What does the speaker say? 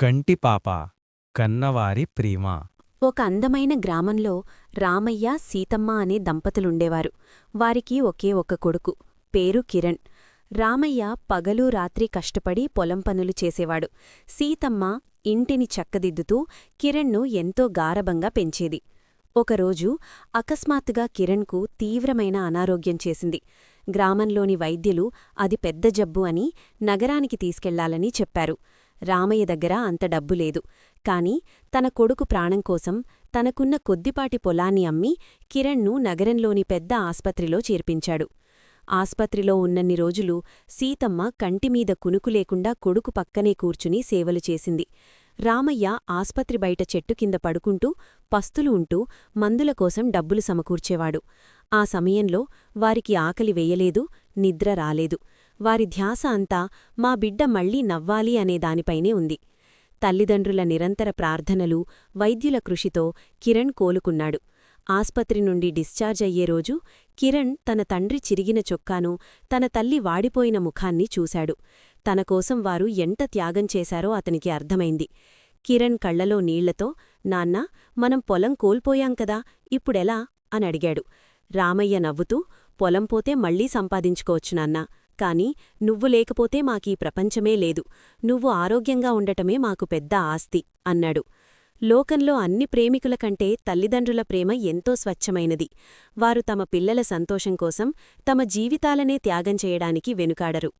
కంటిపాప కన్నవారి ప్రేమ. ఒక అందమైన గ్రామంలో రామయ్య సీతమ్మ అనే దంపతులుండేవారు. వారికి ఒకే ఒక కొడుకు, పేరు కిరణ్. రామయ్య పగలూ రాత్రి కష్టపడి పొలం పనులు చేసేవాడు. సీతమ్మ ఇంటిని చక్కదిద్దుతూ కిరణ్ను ఎంతో గారబంగా పెంచేది. ఒకరోజు అకస్మాత్తుగా కిరణ్కు తీవ్రమైన అనారోగ్యం చేసింది. గ్రామంలోని వైద్యులు అది పెద్ద జబ్బు అని నగరానికి తీసుకెళ్లాలని చెప్పారు. రామయ్య దగ్గర అంత డబ్బు లేదు. కాని తన కొడుకు ప్రాణం కోసం తనకున్న కొద్దిపాటి పొలాన్ని అమ్మి కిరణ్ను నగరంలోని పెద్ద ఆస్పత్రిలో చేర్పించాడు. ఆస్పత్రిలో ఉన్నన్ని రోజులు సీతమ్మ కంటిమీద కునుకు లేకుండా కొడుకు పక్కనే కూర్చుని సేవలు చేసింది. రామయ్య ఆస్పత్రి బయట చెట్టు కింద పడుకుంటూ పస్తులు ఉంటూ మందుల కోసం డబ్బులు సమకూర్చేవాడు. ఆ సమయంలో వారికి ఆకలి వేయలేదు, నిద్ర రాలేదు. వారి ధ్యాస అంతా మా బిడ్డ మళ్లీ నవ్వాలి అనే దానిపైనే ఉంది. తల్లిదండ్రుల నిరంతర ప్రార్థనలు, వైద్యుల కృషితో కిరణ్ కోలుకున్నాడు. ఆస్పత్రి నుండి డిశ్చార్జ్ అయ్యే రోజు కిరణ్ తన తండ్రి చిరిగిన చొక్కాను, తన తల్లి వాడిపోయిన ముఖాన్ని చూశాడు. తనకోసం వారు ఎంత త్యాగం చేశారో అతనికి అర్థమైంది. కిరణ్ కళ్లలో నీళ్లతో, నాన్నా, మనం పొలం కోల్పోయాం కదా, ఇప్పుడెలా అని అడిగాడు. రామయ్య నవ్వుతూ, పొలం పోతే మళ్లీ సంపాదించుకోవచ్చు నాన్నా, కాని నువ్వు లేకపోతే మాకీ ప్రపంచమే లేదు. నువ్వు ఆరోగ్యంగా ఉండటమే మాకు పెద్ద ఆస్తి అన్నాడు. లోకంలో అన్ని ప్రేమికుల కంటే తల్లిదండ్రుల ప్రేమ ఎంతో స్వచ్ఛమైనది. వారు తమ పిల్లల సంతోషం కోసం తమ జీవితాలనే త్యాగం చేయడానికి వెనుకాడరు.